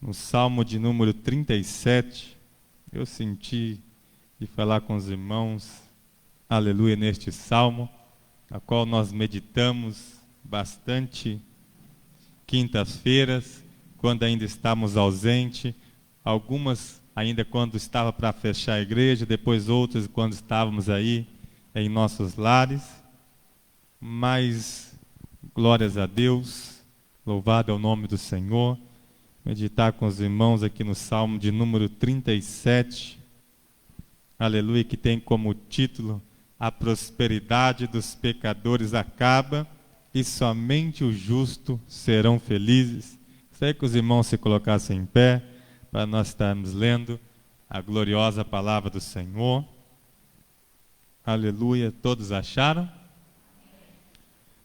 no Salmo de número 37, eu senti de falar com os irmãos, aleluia, neste Salmo, a qual nós meditamos bastante quintas-feiras, quando ainda estávamos ausentes, algumas ainda quando estava para fechar a igreja, depois outras quando estávamos aí em nossos lares, mas glórias a Deus, louvado é o nome do Senhor. Meditar com os irmãos aqui no Salmo de número 37, aleluia, que tem como título: a prosperidade dos pecadores acaba e somente os justos serão felizes. Gostaria que os irmãos se colocassem em pé para nós estarmos lendo a gloriosa palavra do Senhor. Aleluia, todos acharam?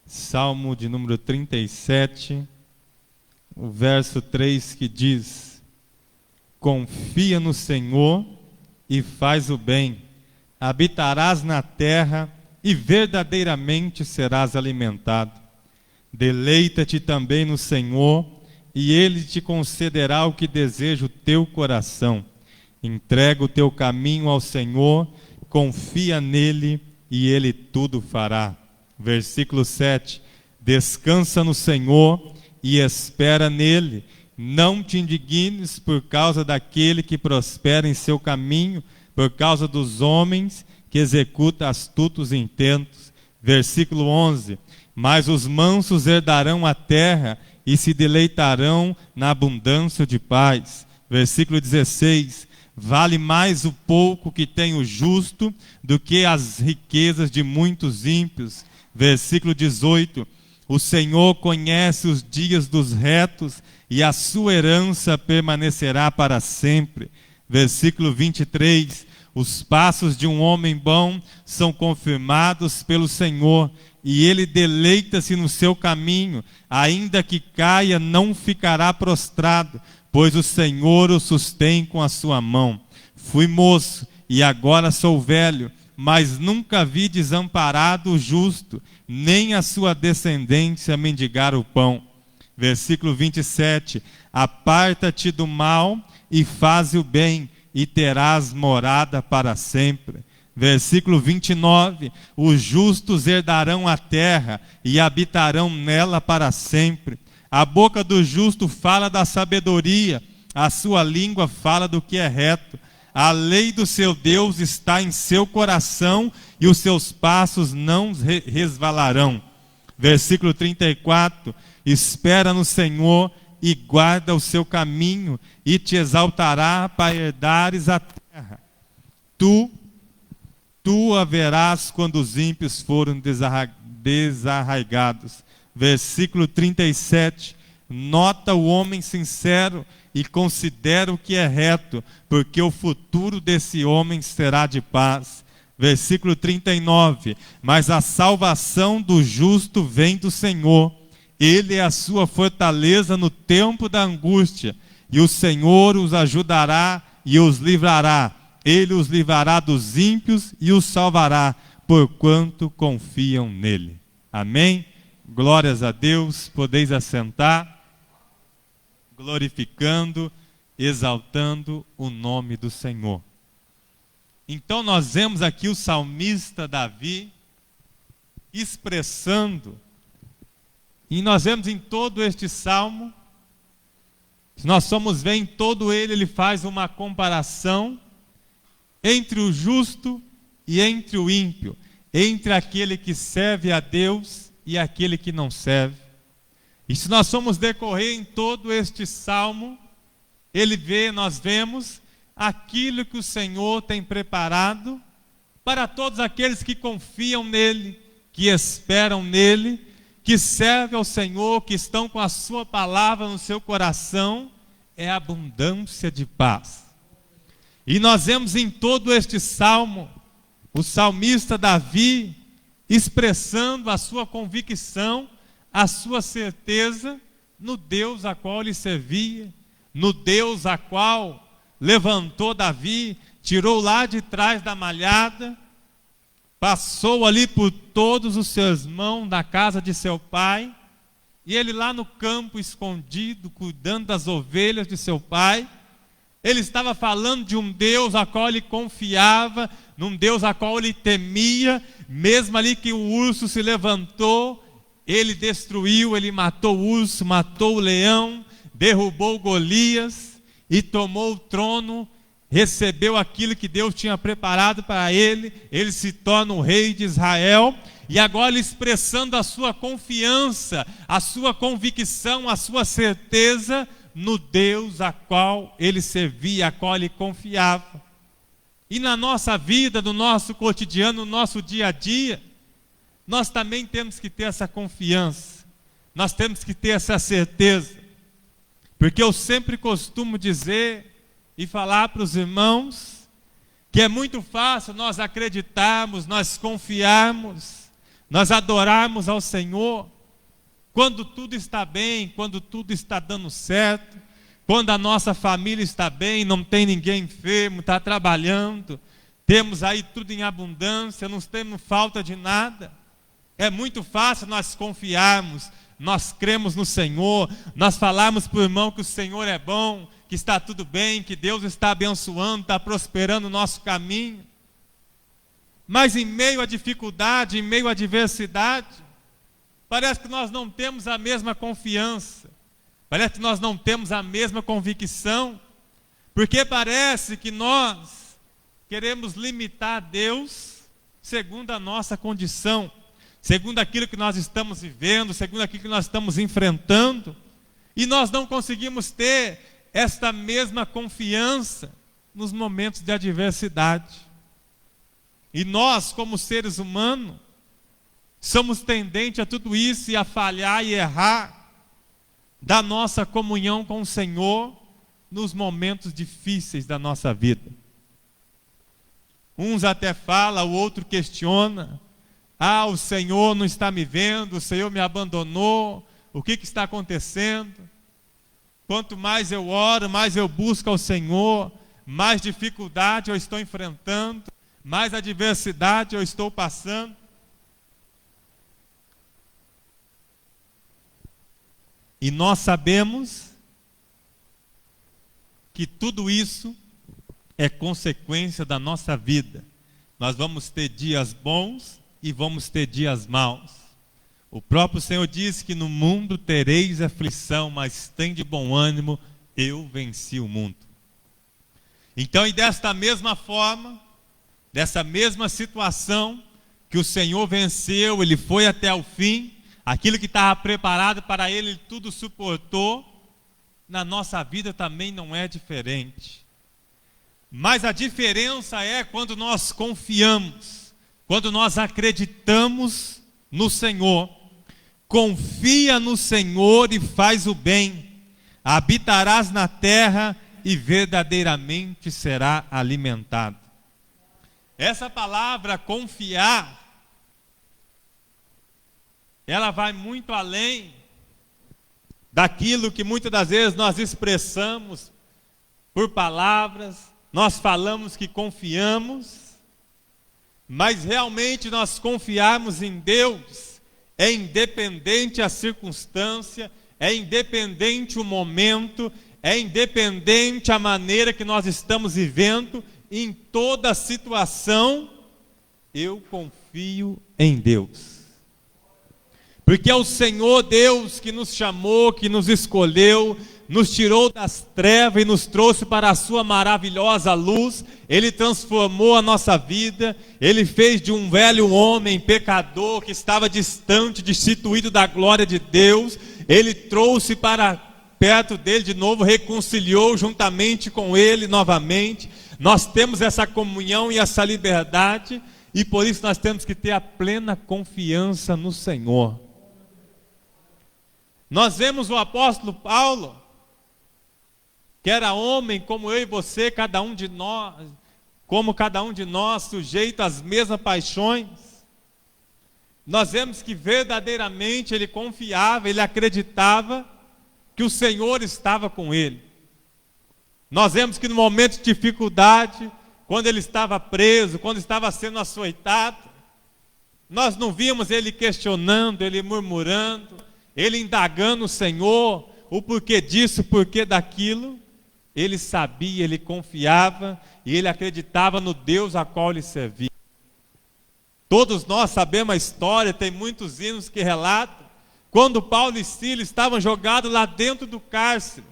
Salmo de número 37, o verso 3, que diz: confia no Senhor e faz o bem, habitarás na terra e verdadeiramente serás alimentado. Deleita-te também no Senhor e Ele te concederá o que deseja o teu coração. Entrega o teu caminho ao Senhor, confia nele e Ele tudo fará. Versículo 7, descansa no Senhor e espera nele, não te indignes por causa daquele que prospera em seu caminho, por causa dos homens que executam astutos intentos. Versículo 11, mas os mansos herdarão a terra e se deleitarão na abundância de paz. Versículo 16, vale mais o pouco que tem o justo do que as riquezas de muitos ímpios. Versículo 18, o Senhor conhece os dias dos retos e a sua herança permanecerá para sempre. Versículo 23, os passos de um homem bom são confirmados pelo Senhor e ele deleita-se no seu caminho, ainda que caia não ficará prostrado, pois o Senhor o sustém com a sua mão. Fui moço e agora sou velho, mas nunca vi desamparado o justo, nem a sua descendência mendigar o pão. Versículo 27, aparta-te do mal e faze o bem, e terás morada para sempre. Versículo 29, os justos herdarão a terra e habitarão nela para sempre. A boca do justo fala da sabedoria, a sua língua fala do que é reto. A lei do seu Deus está em seu coração e os seus passos não resvalarão. Versículo 34, espera no Senhor e guarda o seu caminho e te exaltará para herdares a terra. Tu a verás quando os ímpios foram desarraigados. Versículo 37, nota o homem sincero e considera o que é reto, porque o futuro desse homem será de paz. Versículo 39, mas a salvação do justo vem do Senhor, Ele é a sua fortaleza no tempo da angústia, e o Senhor os ajudará e os livrará, Ele os livrará dos ímpios e os salvará, porquanto confiam nele. Amém? Glórias a Deus, podeis assentar, glorificando, exaltando o nome do Senhor. Então nós vemos aqui o salmista Davi expressando, e nós vemos em todo este salmo, se nós formos ver em todo ele faz uma comparação entre o justo e entre o ímpio, entre aquele que serve a Deus e aquele que não serve. E se nós formos decorrer em todo este salmo, nós vemos aquilo que o Senhor tem preparado para todos aqueles que confiam nele, que esperam nele, que servem ao Senhor, que estão com a sua palavra no seu coração, é abundância de paz. E nós vemos em todo este salmo, o salmista Davi expressando a sua convicção, a sua certeza no Deus a qual ele servia, no Deus a qual levantou Davi, tirou lá de trás da malhada, passou ali por todos os seus irmãos da casa de seu pai, e ele lá no campo escondido, cuidando das ovelhas de seu pai. Ele estava falando de um Deus a qual ele confiava, num Deus a qual ele temia. Mesmo ali que o urso se levantou, ele destruiu, ele matou o urso, matou o leão, derrubou Golias e tomou o trono, recebeu aquilo que Deus tinha preparado para ele. Ele se torna o rei de Israel. E agora ele expressando a sua confiança, a sua convicção, a sua certeza no Deus a qual ele servia, a qual ele confiava. E na nossa vida, no nosso cotidiano, no nosso dia a dia, nós também temos que ter essa confiança, nós temos que ter essa certeza, porque eu sempre costumo dizer e falar para os irmãos que é muito fácil nós acreditarmos, nós confiarmos, nós adorarmos ao Senhor quando tudo está bem, quando tudo está dando certo, quando a nossa família está bem, não tem ninguém enfermo, está trabalhando, temos aí tudo em abundância, não temos falta de nada. É muito fácil nós confiarmos, nós cremos no Senhor, nós falarmos para o irmão que o Senhor é bom, que está tudo bem, que Deus está abençoando, está prosperando o nosso caminho. Mas em meio à dificuldade, em meio à adversidade, parece que nós não temos a mesma confiança, parece que nós não temos a mesma convicção, porque parece que nós queremos limitar Deus segundo a nossa condição, segundo aquilo que nós estamos vivendo, segundo aquilo que nós estamos enfrentando, e nós não conseguimos ter esta mesma confiança nos momentos de adversidade. E nós, como seres humanos, somos tendentes a tudo isso e a falhar e errar da nossa comunhão com o Senhor nos momentos difíceis da nossa vida. Uns até falam, o outro questiona. Ah, o Senhor não está me vendo, o Senhor me abandonou, o que está acontecendo? Quanto mais eu oro, mais eu busco ao Senhor, mais dificuldade eu estou enfrentando, mais adversidade eu estou passando. E nós sabemos que tudo isso é consequência da nossa vida. Nós vamos ter dias bons e vamos ter dias maus. O próprio Senhor diz que no mundo tereis aflição, mas tem de bom ânimo, eu venci o mundo. Então, e desta mesma forma, dessa mesma situação que o Senhor venceu, Ele foi até o fim, aquilo que estava preparado para Ele, Ele tudo suportou, na nossa vida também não é diferente. Mas a diferença é quando nós confiamos, quando nós acreditamos no Senhor. Confia no Senhor e faz o bem, habitarás na terra e verdadeiramente será alimentado. Essa palavra confiar, ela vai muito além daquilo que muitas das vezes nós expressamos por palavras, nós falamos que confiamos, mas realmente nós confiarmos em Deus é independente a circunstância, é independente o momento, é independente a maneira que nós estamos vivendo, em toda situação, eu confio em Deus. Porque é o Senhor Deus que nos chamou, que nos escolheu, nos tirou das trevas e nos trouxe para a sua maravilhosa luz. Ele transformou a nossa vida, Ele fez de um velho homem pecador que estava distante, destituído da glória de Deus, Ele trouxe para perto dele de novo, reconciliou juntamente com Ele novamente. Nós temos essa comunhão e essa liberdade, e por isso nós temos que ter a plena confiança no Senhor. Nós vemos o apóstolo Paulo, que era homem como eu e você, cada um de nós, sujeito às mesmas paixões. Nós vemos que verdadeiramente ele confiava, ele acreditava que o Senhor estava com ele. Nós vemos que no momento de dificuldade, quando ele estava preso, quando estava sendo açoitado, nós não vimos ele questionando, ele murmurando, ele indagando o Senhor, o porquê disso, o porquê daquilo. Ele sabia, ele confiava e ele acreditava no Deus a qual ele servia. Todos nós sabemos a história, tem muitos hinos que relatam, quando Paulo e Silas estavam jogados lá dentro do cárcere.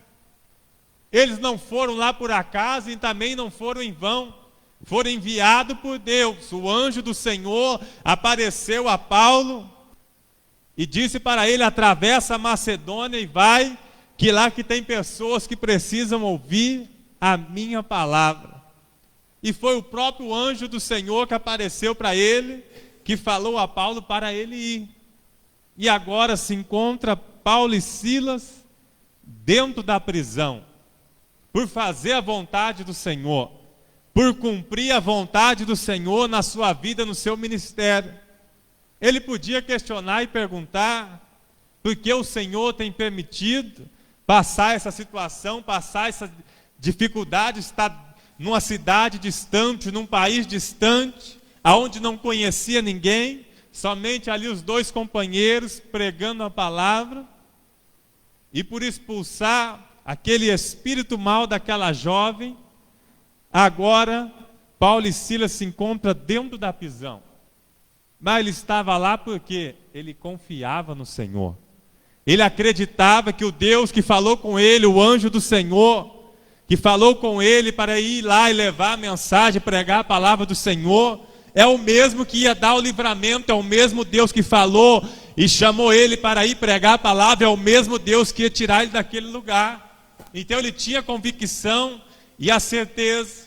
Eles não foram lá por acaso e também não foram em vão. Foram enviados por Deus. O anjo do Senhor apareceu a Paulo e disse para ele: atravessa a Macedônia e vai, que lá que tem pessoas que precisam ouvir a minha palavra. E foi o próprio anjo do Senhor que apareceu para ele, que falou a Paulo para ele ir. E agora se encontra Paulo e Silas dentro da prisão, por fazer a vontade do Senhor, por cumprir a vontade do Senhor na sua vida, no seu ministério. Ele podia questionar e perguntar por que o Senhor tem permitido passar essa situação, passar essa dificuldade, estar numa cidade distante, num país distante, aonde não conhecia ninguém, somente ali os dois companheiros pregando a palavra, e por expulsar aquele espírito mau daquela jovem. Agora Paulo e Silas se encontram dentro da prisão, mas ele estava lá porque ele confiava no Senhor. Ele acreditava que o Deus que falou com ele, o anjo do Senhor, que falou com ele para ir lá e levar a mensagem, pregar a palavra do Senhor, é o mesmo que ia dar o livramento, é o mesmo Deus que falou e chamou ele para ir pregar a palavra, é o mesmo Deus que ia tirar ele daquele lugar. Então ele tinha convicção e a certeza.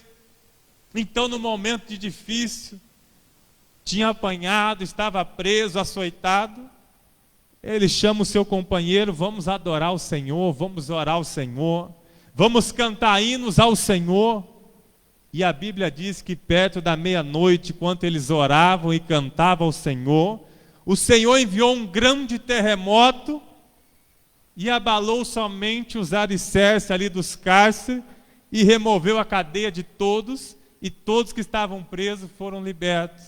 Então, no momento de difícil, tinha apanhado, estava preso, açoitado, ele chama o seu companheiro: vamos adorar o Senhor, vamos orar ao Senhor, vamos cantar hinos ao Senhor. E a Bíblia diz que perto da meia-noite, enquanto eles oravam e cantavam ao Senhor, o Senhor enviou um grande terremoto e abalou somente os alicerces ali dos cárceres e removeu a cadeia de todos, e todos que estavam presos foram libertos.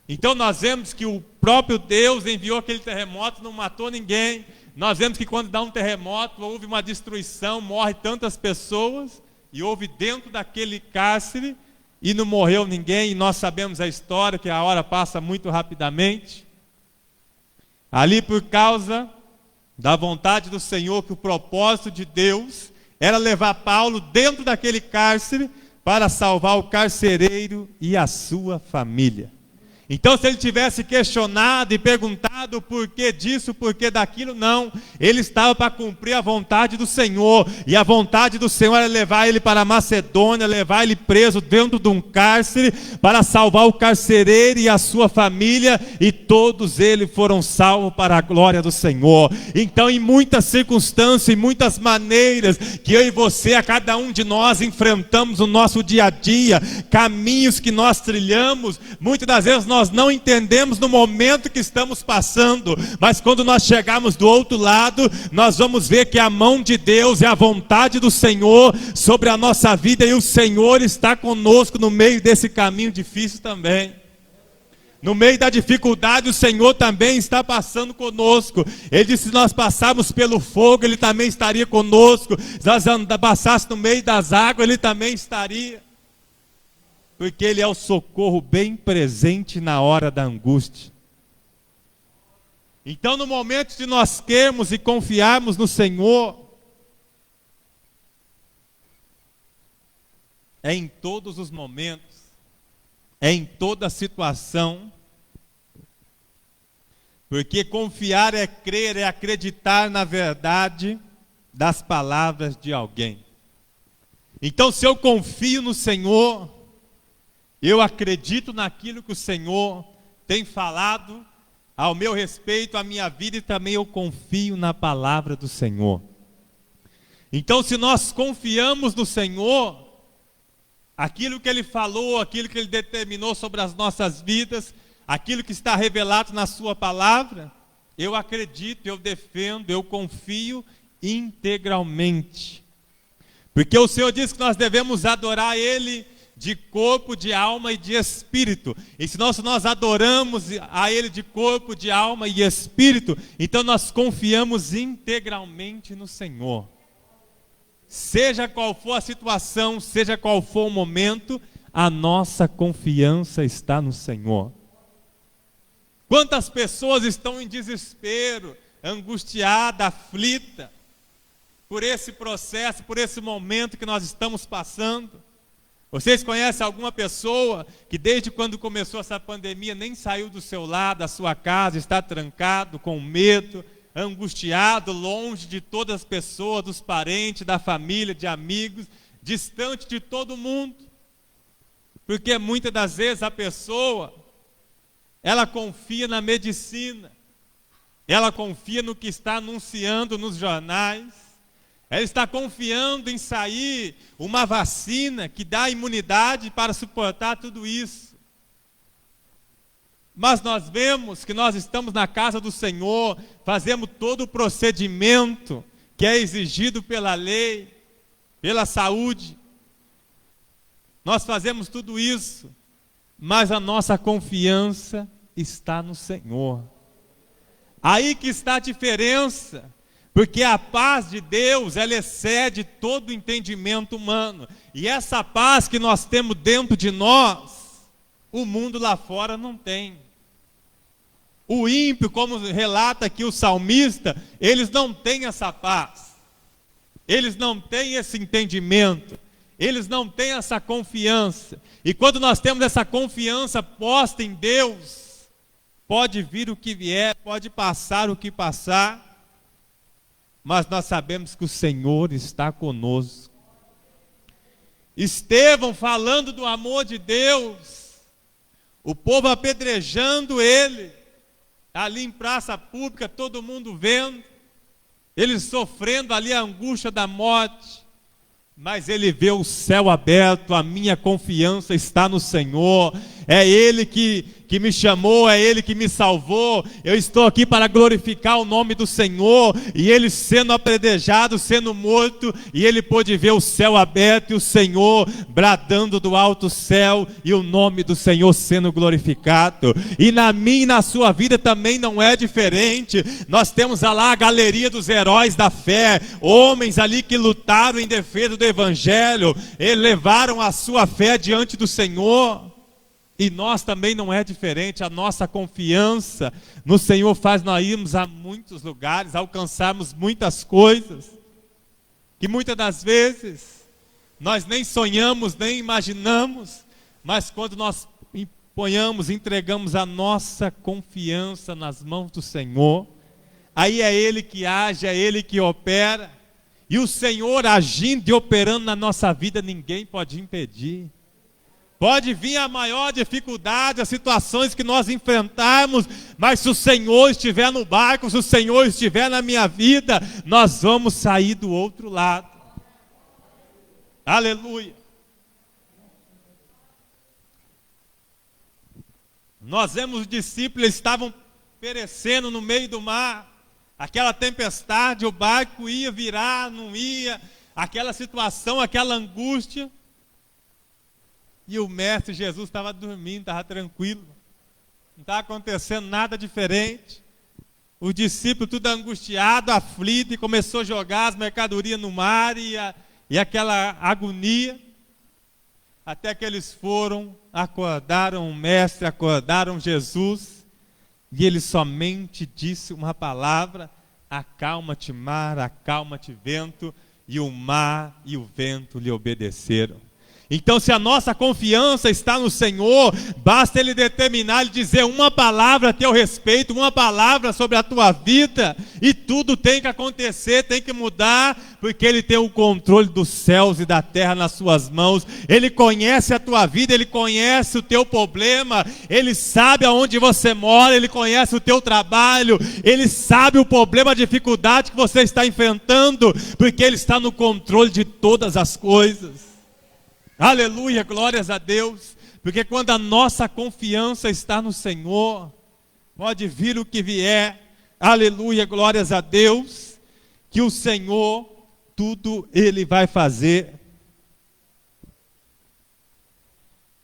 Então nós vemos que o próprio Deus enviou aquele terremoto, não matou ninguém. Nós vemos que quando dá um terremoto, houve uma destruição, morre tantas pessoas, e houve dentro daquele cárcere, e não morreu ninguém, e nós sabemos a história, que a hora passa muito rapidamente. Ali, por causa da vontade do Senhor, que o propósito de Deus era levar Paulo dentro daquele cárcere para salvar o carcereiro e a sua família. Então, se ele tivesse questionado e perguntado o porquê disso, o porquê daquilo, não. Ele estava para cumprir a vontade do Senhor. E a vontade do Senhor era levar ele para a Macedônia, levar ele preso dentro de um cárcere, para salvar o carcereiro e a sua família. E todos eles foram salvos para a glória do Senhor. Então, em muitas circunstâncias, em muitas maneiras, que eu e você, a cada um de nós, enfrentamos no nosso dia a dia, caminhos que nós trilhamos, muitas das vezes nós não entendemos no momento que estamos passando, mas quando nós chegarmos do outro lado, nós vamos ver que a mão de Deus é a vontade do Senhor sobre a nossa vida, e o Senhor está conosco no meio desse caminho difícil também. No meio da dificuldade, o Senhor também está passando conosco. Ele disse: se nós passarmos pelo fogo, Ele também estaria conosco. Se nós passássemos no meio das águas, Ele também estaria. Porque Ele é o socorro bem presente na hora da angústia. Então, no momento de nós crermos e confiarmos no Senhor, é em todos os momentos, é em toda situação, porque confiar é crer, é acreditar na verdade das palavras de alguém. Então, se eu confio no Senhor, eu acredito naquilo que o Senhor tem falado ao meu respeito, à minha vida, e também eu confio na palavra do Senhor. Então, se nós confiamos no Senhor, aquilo que Ele falou, aquilo que Ele determinou sobre as nossas vidas, aquilo que está revelado na Sua palavra, eu acredito, eu defendo, eu confio integralmente. Porque o Senhor diz que nós devemos adorar Ele de corpo, de alma e de espírito. E se nós adoramos a Ele de corpo, de alma e espírito, então nós confiamos integralmente no Senhor. Seja qual for a situação, seja qual for o momento, a nossa confiança está no Senhor. Quantas pessoas estão em desespero, angustiada, aflita, por esse processo, por esse momento que nós estamos passando? Vocês conhecem alguma pessoa que desde quando começou essa pandemia nem saiu do seu lar, da sua casa, está trancado, com medo, angustiado, longe de todas as pessoas, dos parentes, da família, de amigos, distante de todo mundo? Porque muitas das vezes a pessoa, ela confia na medicina, ela confia no que está anunciando nos jornais, ela está confiando em sair uma vacina que dá imunidade para suportar tudo isso. Mas nós vemos que nós estamos na casa do Senhor, fazemos todo o procedimento que é exigido pela lei, pela saúde. Nós fazemos tudo isso, mas a nossa confiança está no Senhor. Aí que está a diferença. Porque a paz de Deus, ela excede todo o entendimento humano. E essa paz que nós temos dentro de nós, o mundo lá fora não tem. O ímpio, como relata aqui o salmista, eles não têm essa paz. Eles não têm esse entendimento. Eles não têm essa confiança. E quando nós temos essa confiança posta em Deus, pode vir o que vier, pode passar o que passar, mas nós sabemos que o Senhor está conosco. Estevão falando do amor de Deus, o povo apedrejando ele, ali em praça pública, todo mundo vendo, ele sofrendo ali a angústia da morte, mas ele vê o céu aberto. A minha confiança está no Senhor, é Ele que me chamou, é Ele que me salvou, eu estou aqui para glorificar o nome do Senhor. E ele sendo apedrejado, sendo morto, e ele pôde ver o céu aberto e o Senhor bradando do alto céu, e o nome do Senhor sendo glorificado. E na minha e na sua vida também não é diferente. Nós temos lá a galeria dos heróis da fé, homens ali que lutaram em defesa do Evangelho, elevaram a sua fé diante do Senhor. E nós também não é diferente. A nossa confiança no Senhor faz nós irmos a muitos lugares, alcançarmos muitas coisas, que muitas das vezes nós nem sonhamos, nem imaginamos, mas quando nós entregamos a nossa confiança nas mãos do Senhor, aí é Ele que age, é Ele que opera, e o Senhor agindo e operando na nossa vida, ninguém pode impedir. Pode vir a maior dificuldade, as situações que nós enfrentarmos, mas se o Senhor estiver no barco, se o Senhor estiver na minha vida, nós vamos sair do outro lado. Aleluia. Nós vemos os discípulos, eles estavam perecendo no meio do mar, aquela tempestade, o barco ia virar, não ia, aquela situação, aquela angústia. E o mestre Jesus estava dormindo, estava tranquilo, não estava acontecendo nada diferente. O discípulo tudo angustiado, aflito, e começou a jogar as mercadorias no mar, e aquela agonia, até que eles foram, acordaram o mestre, acordaram Jesus, e ele somente disse uma palavra: acalma-te mar, acalma-te vento, e o mar e o vento lhe obedeceram. Então, se a nossa confiança está no Senhor, basta Ele determinar, Ele dizer uma palavra a teu respeito, uma palavra sobre a tua vida, e tudo tem que acontecer, tem que mudar, porque Ele tem o controle dos céus e da terra nas suas mãos. Ele conhece a tua vida, Ele conhece o teu problema, Ele sabe aonde você mora, Ele conhece o teu trabalho, Ele sabe o problema, a dificuldade que você está enfrentando, porque Ele está no controle de todas as coisas. Aleluia, glórias a Deus, porque quando a nossa confiança está no Senhor, pode vir o que vier, aleluia, glórias a Deus, que o Senhor, tudo Ele vai fazer.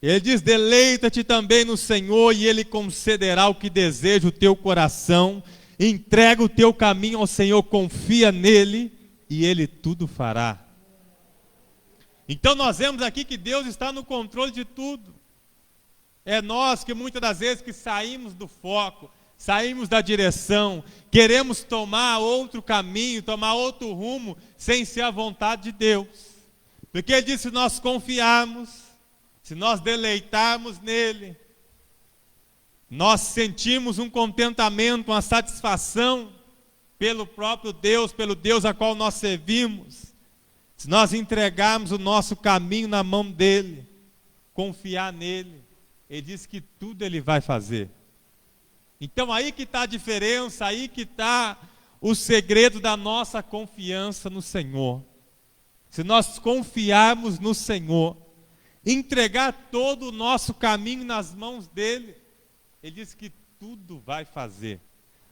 Ele diz: deleita-te também no Senhor e Ele concederá o que deseja o teu coração. Entrega o teu caminho ao Senhor, confia nele e Ele tudo fará. Então nós vemos aqui que Deus está no controle de tudo. É nós que muitas das vezes que saímos do foco, saímos da direção, queremos tomar outro caminho, tomar outro rumo, sem ser a vontade de Deus. Porque Ele diz: se nós confiarmos, se nós deleitarmos nele, nós sentimos um contentamento, uma satisfação pelo próprio Deus, pelo Deus a qual nós servimos. Se nós entregarmos o nosso caminho na mão dele, confiar nele, ele diz que tudo ele vai fazer. Então aí que está a diferença, aí que está o segredo da nossa confiança no Senhor. Se nós confiarmos no Senhor, entregar todo o nosso caminho nas mãos dele, ele diz que tudo vai fazer.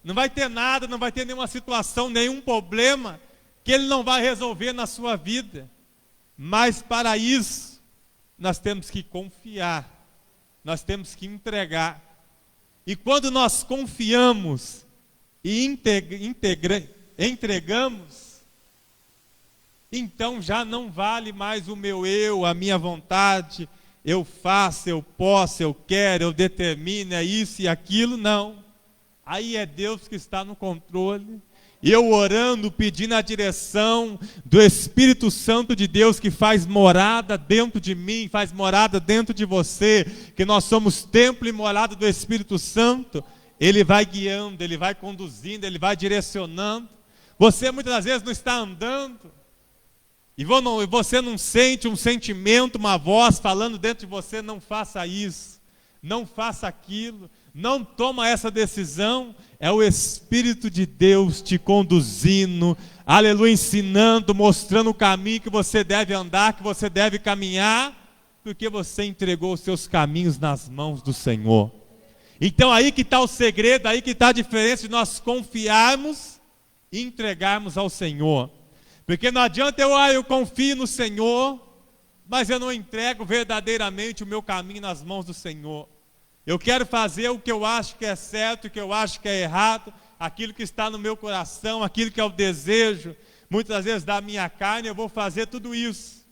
Não vai ter nada, não vai ter nenhuma situação, nenhum problema que ele não vai resolver na sua vida. Mas para isso, nós temos que confiar, nós temos que entregar. E quando nós confiamos e entregamos, então já não vale mais o meu eu, a minha vontade, eu faço, eu posso, eu quero, eu determino, é isso e aquilo, não. Aí é Deus que está no controle. Eu orando, pedindo a direção do Espírito Santo de Deus que faz morada dentro de mim, faz morada dentro de você, que nós somos templo e morada do Espírito Santo. Ele vai guiando, ele vai conduzindo, ele vai direcionando. Você muitas das vezes não está andando, e você não sente um sentimento, uma voz falando dentro de você: não faça isso, não faça aquilo, não toma essa decisão. É o Espírito de Deus te conduzindo, aleluia, ensinando, mostrando o caminho que você deve andar, que você deve caminhar, porque você entregou os seus caminhos nas mãos do Senhor. Então aí que está o segredo, aí que está a diferença de nós confiarmos e entregarmos ao Senhor. Porque não adianta eu confio no Senhor, mas eu não entrego verdadeiramente o meu caminho nas mãos do Senhor. Eu quero fazer o que eu acho que é certo, o que eu acho que é errado, aquilo que está no meu coração, aquilo que é o desejo, muitas vezes da minha carne, eu vou fazer tudo isso.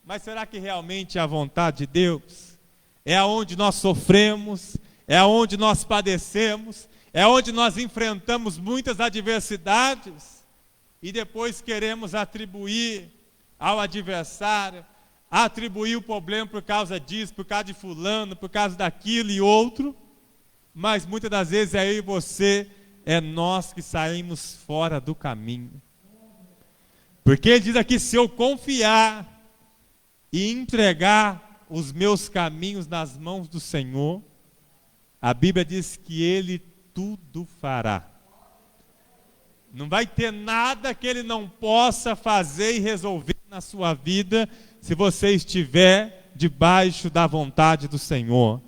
Mas será que realmente é a vontade de Deus? É aonde nós sofremos, é aonde nós padecemos, é onde nós enfrentamos muitas adversidades, e depois queremos atribuir ao adversário, atribuir o problema por causa disso, por causa de fulano, por causa daquilo e outro, mas muitas das vezes é eu e você, é nós que saímos fora do caminho. Porque ele diz aqui: se eu confiar e entregar os meus caminhos nas mãos do Senhor, a Bíblia diz que Ele tudo fará. Não vai ter nada que Ele não possa fazer e resolver na sua vida, se você estiver debaixo da vontade do Senhor.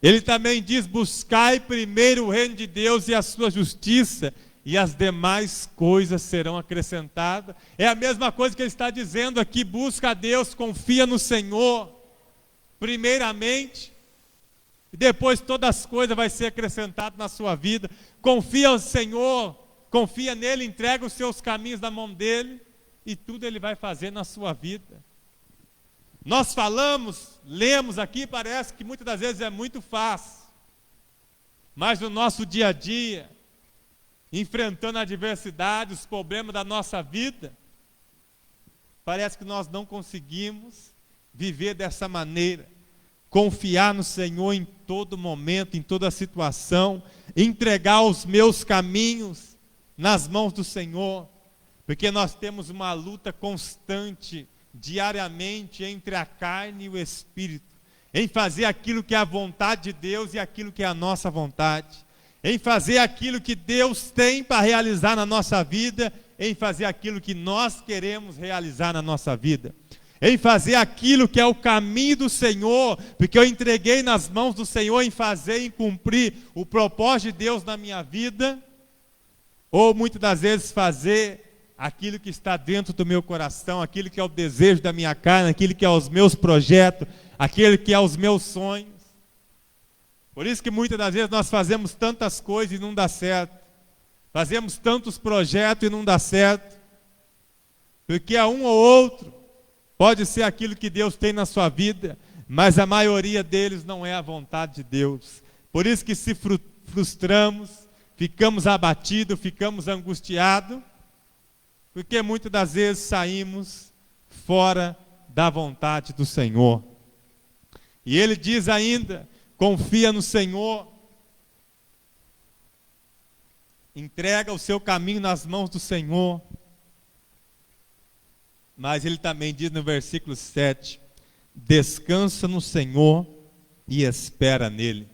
Ele também diz: buscai primeiro o reino de Deus e a sua justiça, e as demais coisas serão acrescentadas. É a mesma coisa que ele está dizendo aqui: busca a Deus, confia no Senhor, primeiramente, e depois todas as coisas vão ser acrescentadas na sua vida. Confia no Senhor, confia nele, entrega os seus caminhos na mão dele, e tudo ele vai fazer na sua vida. Nós falamos, lemos aqui, parece que muitas das vezes é muito fácil, mas no nosso dia a dia, enfrentando a adversidade, os problemas da nossa vida, parece que nós não conseguimos viver dessa maneira, confiar no Senhor em todo momento, em toda situação, entregar os meus caminhos nas mãos do Senhor, porque nós temos uma luta constante, diariamente, entre a carne e o Espírito, em fazer aquilo que é a vontade de Deus e aquilo que é a nossa vontade, em fazer aquilo que Deus tem para realizar na nossa vida, em fazer aquilo que nós queremos realizar na nossa vida, em fazer aquilo que é o caminho do Senhor, porque eu entreguei nas mãos do Senhor, em fazer e cumprir o propósito de Deus na minha vida, ou muitas das vezes fazer aquilo que está dentro do meu coração, aquilo que é o desejo da minha carne, aquilo que é os meus projetos, aquilo que é os meus sonhos. Por isso que muitas das vezes nós fazemos tantas coisas e não dá certo. Fazemos tantos projetos e não dá certo. Porque um ou outro pode ser aquilo que Deus tem na sua vida, mas a maioria deles não é a vontade de Deus. Por isso que se frustramos, ficamos abatidos, ficamos angustiados, porque muitas das vezes saímos fora da vontade do Senhor. E ele diz ainda, confia no Senhor, entrega o seu caminho nas mãos do Senhor. Mas ele também diz no versículo 7, descansa no Senhor e espera nele.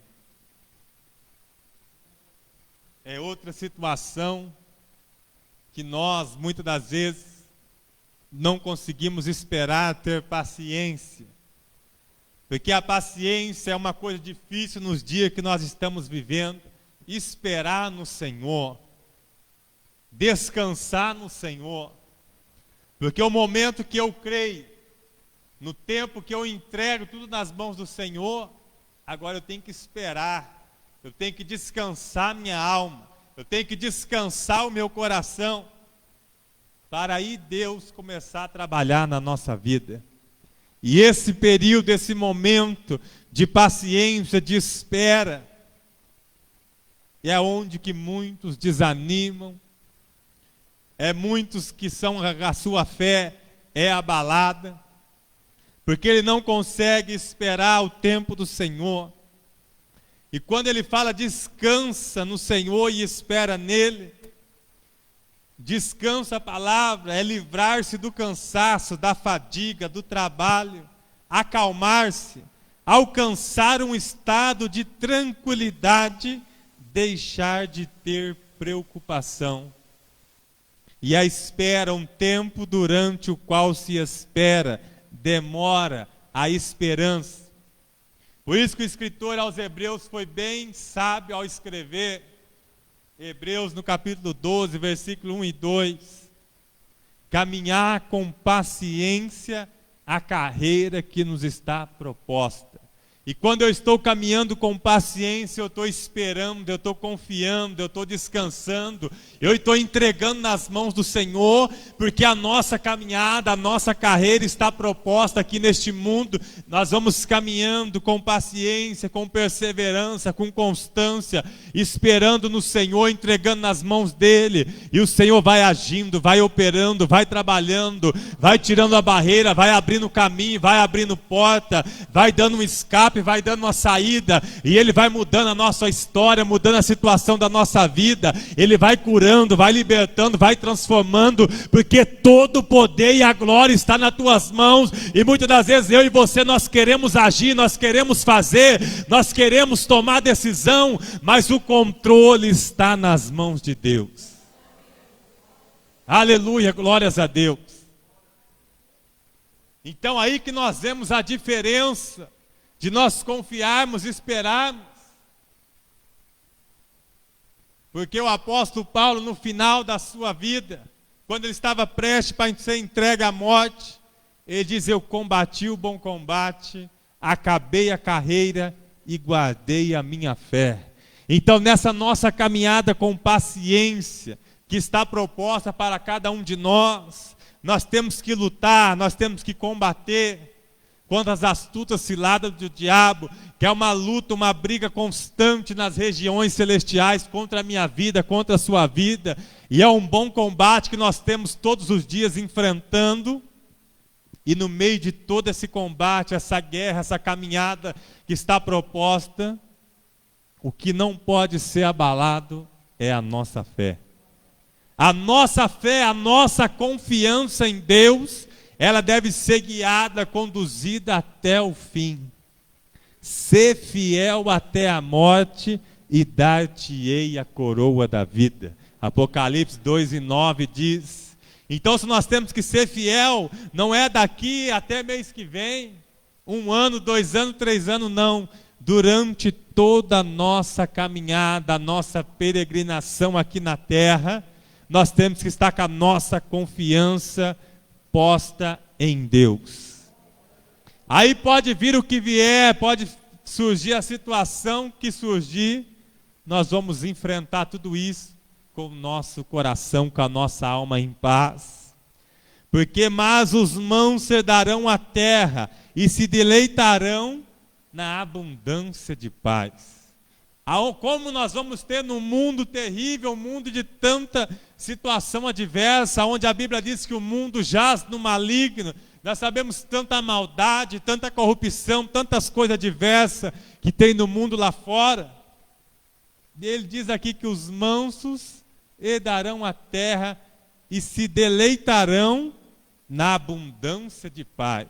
É outra situação que nós, muitas das vezes, não conseguimos esperar, ter paciência. Porque a paciência é uma coisa difícil nos dias que nós estamos vivendo. Esperar no Senhor, descansar no Senhor. Porque o momento que eu creio, no tempo que eu entrego tudo nas mãos do Senhor, agora eu tenho que esperar, eu tenho que descansar minha alma, eu tenho que descansar o meu coração, para aí Deus começar a trabalhar na nossa vida. E esse período, esse momento de paciência, de espera, é onde que muitos desanimam, é muitos que a sua fé é abalada, porque ele não consegue esperar o tempo do Senhor. E quando ele fala descansa no Senhor e espera nele, descanso, a palavra é livrar-se do cansaço, da fadiga, do trabalho, acalmar-se, alcançar um estado de tranquilidade, deixar de ter preocupação. E a espera, um tempo durante o qual se espera, demora a esperança. Por isso que o escritor aos Hebreus foi bem sábio ao escrever, Hebreus no capítulo 12, versículo 1 e 2, caminhar com paciência a carreira que nos está proposta. E quando eu estou caminhando com paciência, eu estou esperando, eu estou confiando, eu estou descansando, eu estou entregando nas mãos do Senhor, porque a nossa caminhada, a nossa carreira está proposta aqui neste mundo. Nós vamos caminhando com paciência, com perseverança, com constância, esperando no Senhor, entregando nas mãos dEle, e o Senhor vai agindo, vai operando, vai trabalhando, vai tirando a barreira, vai abrindo caminho, vai abrindo porta, vai dando um escape, vai dando uma saída, e Ele vai mudando a nossa história, mudando a situação da nossa vida. Ele vai curando, vai libertando, vai transformando, porque todo o poder e a glória está nas tuas mãos. E muitas das vezes eu e você, nós queremos agir, nós queremos fazer, nós queremos tomar decisão, mas o controle está nas mãos de Deus. Aleluia, glórias a Deus. Então aí que nós vemos a diferença de nós confiarmos e esperarmos. Porque o apóstolo Paulo, no final da sua vida, quando ele estava prestes para ser entregue à morte, ele diz: eu combati o bom combate, acabei a carreira e guardei a minha fé. Então nessa nossa caminhada com paciência, que está proposta para cada um de nós, nós temos que lutar, nós temos que combater contra as astutas ciladas do diabo, que é uma luta, uma briga constante nas regiões celestiais contra a minha vida, contra a sua vida, e é um bom combate que nós temos todos os dias enfrentando. E no meio de todo esse combate, essa guerra, essa caminhada que está proposta, o que não pode ser abalado é a nossa fé. A nossa fé, a nossa confiança em Deus, ela deve ser guiada, conduzida até o fim. Ser fiel até a morte e dar-te-ei a coroa da vida. Apocalipse 2:9 diz. Então, se nós temos que ser fiel, não é daqui até mês que vem, 1 ano, 2 anos, 3 anos, não. Durante toda a nossa caminhada, a nossa peregrinação aqui na terra, nós temos que estar com a nossa confiança posta em Deus. Aí pode vir o que vier, pode surgir a situação que surgir, nós vamos enfrentar tudo isso com o nosso coração, com a nossa alma em paz. Porque mas os mãos darão a terra e se deleitarão na abundância de paz. Como nós vamos ter num mundo terrível, um mundo de tanta situação adversa, onde a Bíblia diz que o mundo jaz no maligno, nós sabemos tanta maldade, tanta corrupção, tantas coisas adversas que tem no mundo lá fora. Ele diz aqui que os mansos herdarão a terra e se deleitarão na abundância de paz.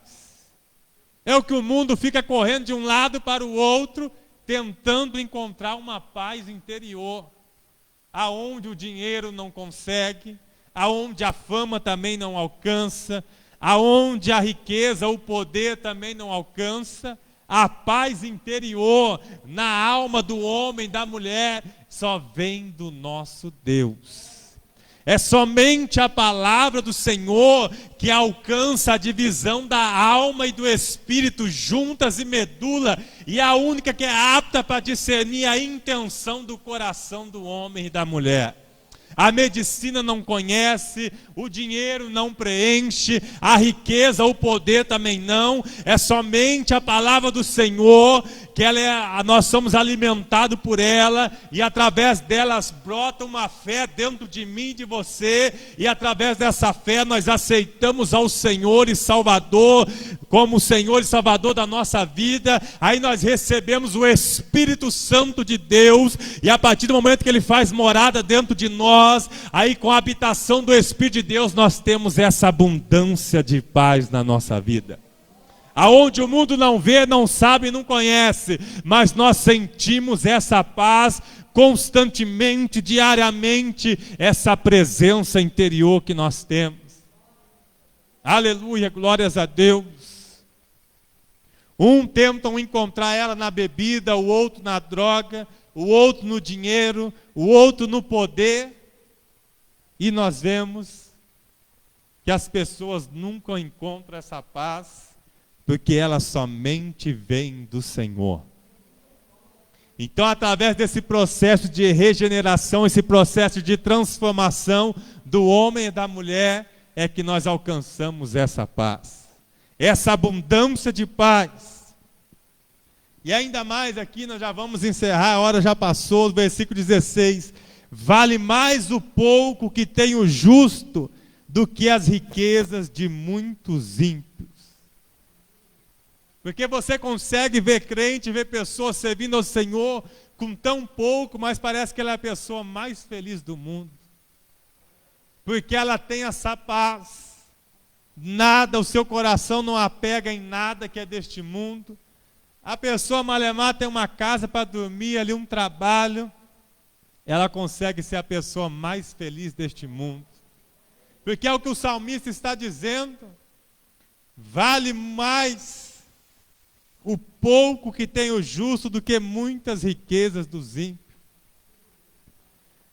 É o que o mundo fica correndo de um lado para o outro, tentando encontrar uma paz interior, aonde o dinheiro não consegue, aonde a fama também não alcança, aonde a riqueza, o poder também não alcança. A paz interior na alma do homem, da mulher, só vem do nosso Deus. É somente a palavra do Senhor que alcança a divisão da alma e do espírito juntas e medula, e é a única que é apta para discernir a intenção do coração do homem e da mulher. A medicina não conhece, o dinheiro não preenche, a riqueza, o poder também não. É somente a palavra do Senhor, que nós somos alimentados por ela, e através delas brota uma fé dentro de mim e de você, e através dessa fé nós aceitamos ao Senhor e Salvador, como o Senhor e Salvador da nossa vida. Aí nós recebemos o Espírito Santo de Deus, e a partir do momento que Ele faz morada dentro de nós, aí com a habitação do Espírito de Deus, nós temos essa abundância de paz na nossa vida. Aonde o mundo não vê, não sabe, não conhece, mas nós sentimos essa paz constantemente, diariamente, essa presença interior que nós temos. Aleluia, glórias a Deus. Um tentam encontrar ela na bebida, o outro na droga, o outro no dinheiro, o outro no poder. E nós vemos que as pessoas nunca encontram essa paz, porque ela somente vem do Senhor. Então, através desse processo de regeneração, esse processo de transformação do homem e da mulher, é que nós alcançamos essa paz, essa abundância de paz. E ainda mais aqui, nós já vamos encerrar, a hora já passou, o versículo 16. Vale mais o pouco que tem o justo do que as riquezas de muitos ímpios. Porque você consegue ver crente, ver pessoas servindo ao Senhor com tão pouco, mas parece que ela é a pessoa mais feliz do mundo. Porque ela tem essa paz. Nada, o seu coração não apega em nada que é deste mundo. A pessoa malemar tem uma casa para dormir, ali um trabalho. Ela consegue ser a pessoa mais feliz deste mundo. Porque é o que o salmista está dizendo. Vale mais o pouco que tem o justo do que muitas riquezas dos ímpios.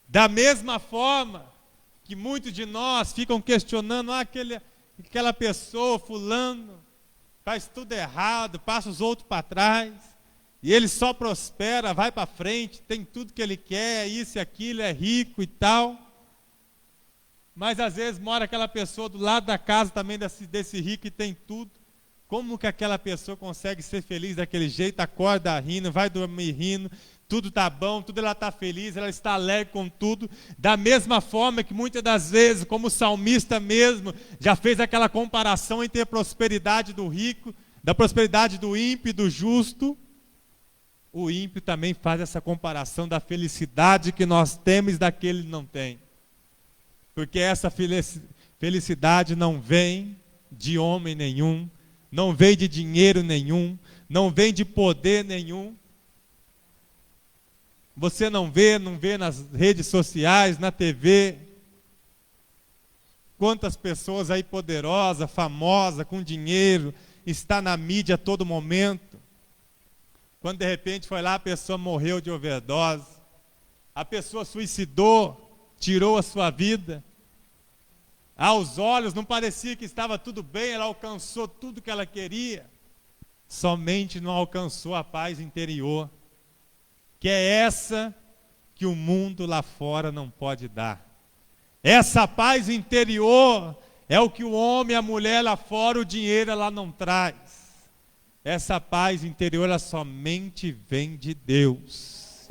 Da mesma forma que muitos de nós ficam questionando, aquela pessoa, fulano, faz tudo errado, passa os outros para trás. E ele só prospera, vai para frente, tem tudo que ele quer, isso e aquilo, é rico e tal. Mas às vezes mora aquela pessoa do lado da casa também desse rico e tem tudo. Como que aquela pessoa consegue ser feliz daquele jeito? Acorda rindo, vai dormir rindo, tudo está bom, tudo ela está feliz, ela está alegre com tudo. Da mesma forma que muitas das vezes, como o salmista mesmo, já fez aquela comparação entre a prosperidade do rico, da prosperidade do ímpio e do justo. O ímpio também faz essa comparação da felicidade que nós temos e daquele não tem. Porque essa felicidade não vem de homem nenhum, não vem de dinheiro nenhum, não vem de poder nenhum. Você não vê nas redes sociais, na TV, quantas pessoas aí poderosas, famosas, com dinheiro, está na mídia a todo momento. Quando de repente foi lá, a pessoa morreu de overdose, a pessoa suicidou, tirou a sua vida. Aos olhos não parecia que estava tudo bem, ela alcançou tudo que ela queria, somente não alcançou a paz interior, que é essa que o mundo lá fora não pode dar. Essa paz interior é o que o homem e a mulher lá fora, o dinheiro ela não traz. Essa paz interior ela somente vem de Deus.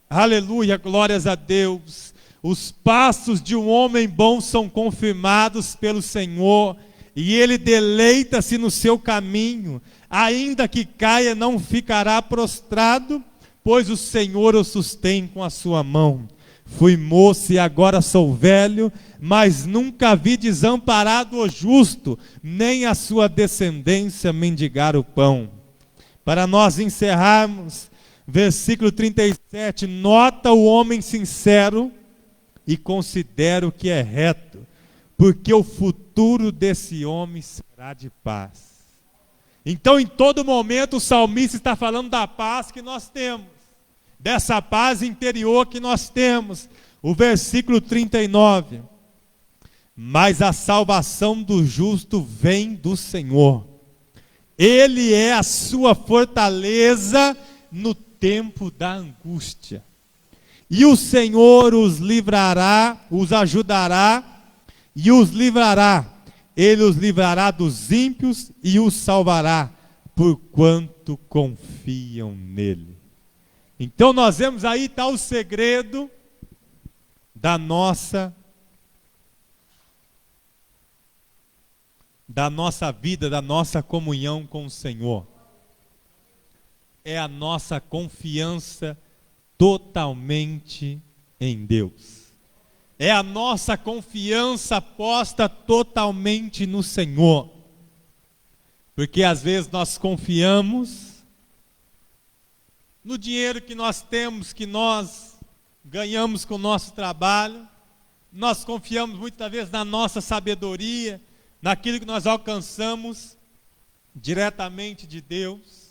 Aleluia, glórias a Deus. Os passos de um homem bom são confirmados pelo Senhor, e ele deleita-se no seu caminho. Ainda que caia, não ficará prostrado, pois o Senhor o sustém com a sua mão. Fui moço e agora sou velho, mas nunca vi desamparado o justo, nem a sua descendência mendigar o pão. Para nós encerrarmos, versículo 37, nota o homem sincero e considera o que é reto, porque o futuro desse homem será de paz. Então, em todo momento, o salmista está falando da paz que nós temos, dessa paz interior que nós temos. O versículo 39, mas a salvação do justo vem do Senhor, Ele é a sua fortaleza no tempo da angústia. E o Senhor os livrará, os ajudará e os livrará. Ele os livrará dos ímpios e os salvará, porquanto confiam nele. Então nós vemos aí está o segredo da nossa vida, da nossa comunhão com o Senhor. É a nossa confiança totalmente em Deus. É a nossa confiança posta totalmente no Senhor. Porque às vezes nós confiamos no dinheiro que nós temos, que nós ganhamos com o nosso trabalho. Nós confiamos muitas vezes na nossa sabedoria, naquilo que nós alcançamos diretamente de Deus.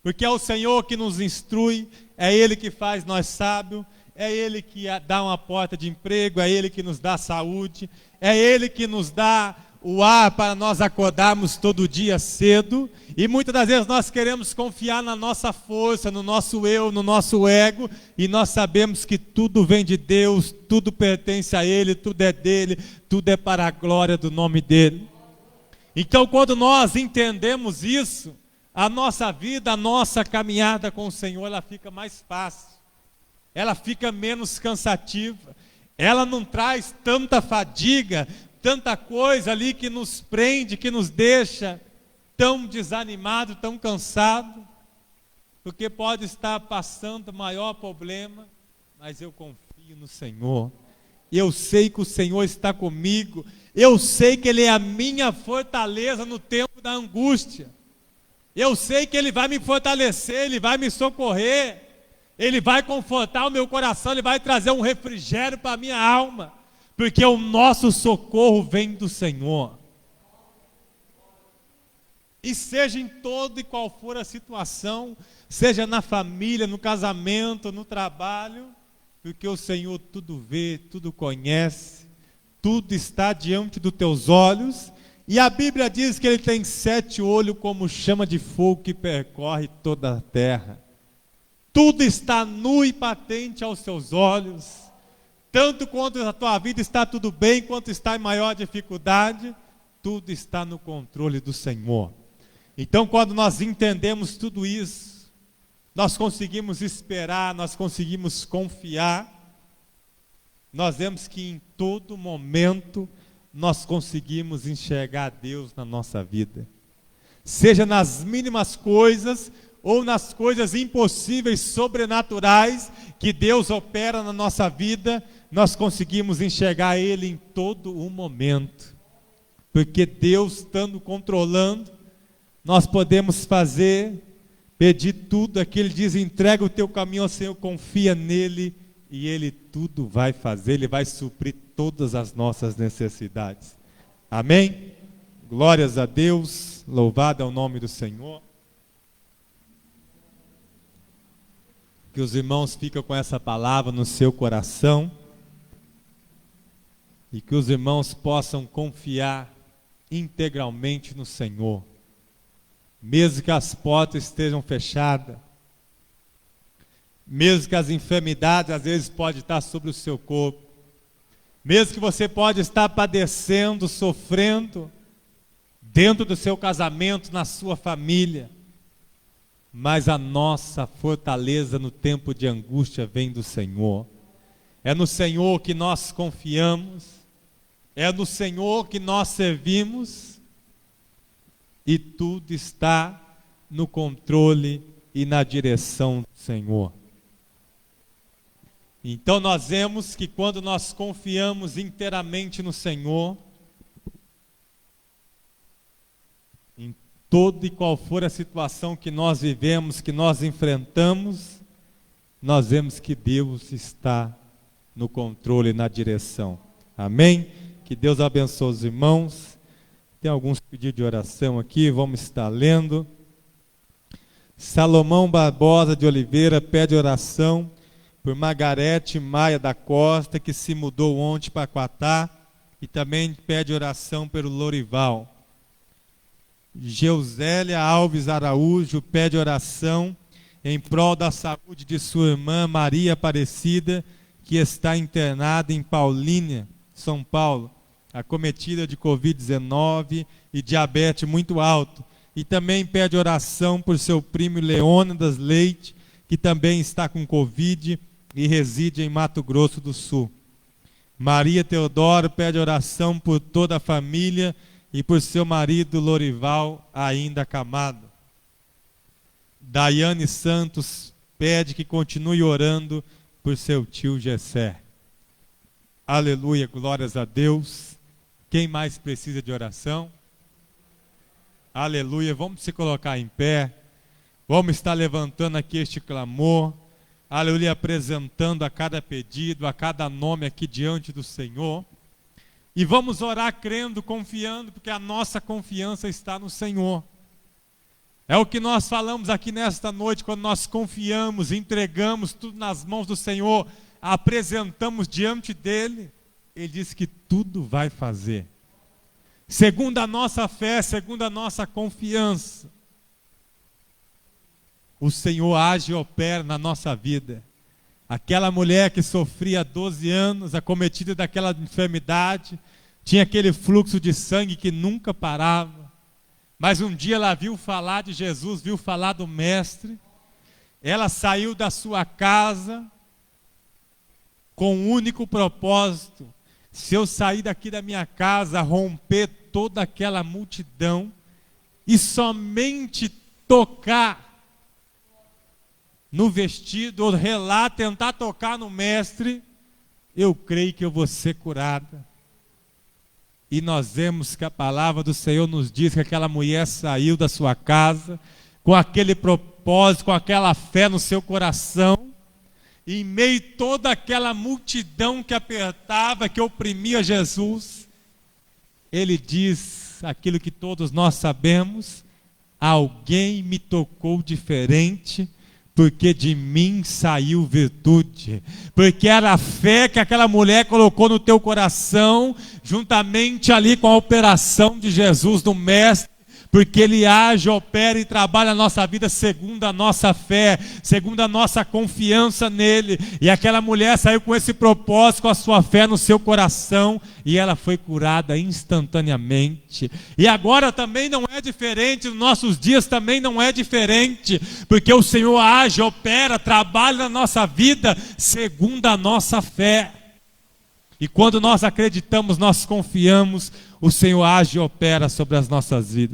Porque é o Senhor que nos instrui, é Ele que faz nós sábios, é Ele que dá uma porta de emprego, é Ele que nos dá saúde, é Ele que nos dá o ar para nós acordarmos todo dia cedo. E muitas das vezes nós queremos confiar na nossa força, no nosso eu, no nosso ego, e nós sabemos que tudo vem de Deus, tudo pertence a Ele, tudo é dEle, tudo é para a glória do nome dEle. Então quando nós entendemos isso, a nossa vida, a nossa caminhada com o Senhor, ela fica mais fácil, ela fica menos cansativa, ela não traz tanta fadiga, tanta coisa ali que nos prende, que nos deixa tão desanimado, tão cansado, porque pode estar passando o maior problema, mas eu confio no Senhor, eu sei que o Senhor está comigo, eu sei que Ele é a minha fortaleza no tempo da angústia, eu sei que Ele vai me fortalecer, Ele vai me socorrer, Ele vai confortar o meu coração, Ele vai trazer um refrigério para a minha alma, porque o nosso socorro vem do Senhor. E seja em toda e qual for a situação, seja na família, no casamento, no trabalho, porque o Senhor tudo vê, tudo conhece, tudo está diante dos teus olhos. E a Bíblia diz que Ele tem 7 olhos como chama de fogo que percorre toda a terra. Tudo está nu e patente aos seus olhos. Tanto quanto a tua vida está tudo bem, quanto está em maior dificuldade, tudo está no controle do Senhor. Então quando nós entendemos tudo isso, nós conseguimos esperar, nós conseguimos confiar, nós vemos que em todo momento nós conseguimos enxergar Deus na nossa vida. Seja nas mínimas coisas ou nas coisas impossíveis, sobrenaturais, que Deus opera na nossa vida, nós conseguimos enxergar Ele em todo o momento. Porque Deus estando controlando, nós podemos pedir tudo, aqui Ele diz, entrega o teu caminho ao Senhor, confia nele, e Ele tudo vai fazer, Ele vai suprir todas as nossas necessidades. Amém? Glórias a Deus, louvado é o nome do Senhor. que os irmãos fiquem com essa palavra no seu coração e que os irmãos possam confiar integralmente no Senhor, mesmo que as portas estejam fechadas, mesmo que as enfermidades às vezes podem estar sobre o seu corpo, mesmo que você pode estar padecendo, sofrendo, dentro do seu casamento, na sua família, mas a nossa fortaleza no tempo de angústia vem do Senhor. É no Senhor que nós confiamos, é no Senhor que nós servimos, e tudo está no controle e na direção do Senhor. Então nós vemos que quando nós confiamos inteiramente no Senhor, em toda e qual for a situação que nós vivemos, que nós enfrentamos, nós vemos que Deus está no controle e na direção. Amém? Que Deus abençoe os irmãos. Tem alguns pedidos de oração aqui, vamos estar lendo. Salomão Barbosa de Oliveira pede oração por Margarete Maia da Costa, que se mudou ontem para Quatá, e também pede oração pelo Lorival. Geusélia Alves Araújo pede oração em prol da saúde de sua irmã Maria Aparecida, que está internada em Paulínia, São Paulo, acometida de Covid-19 e diabetes muito alto. E também pede oração por seu primo Leônidas Leite, que também está com Covid e reside em Mato Grosso do Sul. Maria Teodoro pede oração por toda a família e por seu marido Lorival, ainda acamado. Daiane Santos pede que continue orando por seu tio Gessé. Aleluia, glórias a Deus. Quem mais precisa de oração? Aleluia, vamos se colocar em pé. Vamos estar levantando aqui este clamor. Aleluia, apresentando a cada pedido, a cada nome aqui diante do Senhor. E vamos orar crendo, confiando, porque a nossa confiança está no Senhor. É o que nós falamos aqui nesta noite, quando nós confiamos, entregamos tudo nas mãos do Senhor, apresentamos diante dEle, Ele diz que tudo vai fazer. Segundo a nossa fé, segundo a nossa confiança, o Senhor age e opera na nossa vida. Aquela mulher que sofria há 12 anos, acometida daquela enfermidade, tinha aquele fluxo de sangue que nunca parava. Mas um dia ela viu falar de Jesus, viu falar do Mestre. Ela saiu da sua casa com um único propósito: se eu sair daqui da minha casa, romper toda aquela multidão e somente tocar no vestido, ou relar, tentar tocar no Mestre, eu creio que eu vou ser curada. E nós vemos que a palavra do Senhor nos diz que aquela mulher saiu da sua casa com aquele propósito, com aquela fé no seu coração, e em meio a toda aquela multidão que apertava, que oprimia Jesus, ele diz aquilo que todos nós sabemos: alguém me tocou diferente, porque de mim saiu virtude. Porque era a fé que aquela mulher colocou no teu coração, juntamente ali com a operação de Jesus, do Mestre, porque Ele age, opera e trabalha a nossa vida segundo a nossa fé, segundo a nossa confiança nele. E aquela mulher saiu com esse propósito, com a sua fé no seu coração, e ela foi curada instantaneamente. E agora também não é diferente, nos nossos dias também não é diferente, porque o Senhor age, opera, trabalha na nossa vida segundo a nossa fé. E quando nós acreditamos, nós confiamos, o Senhor age e opera sobre as nossas vidas.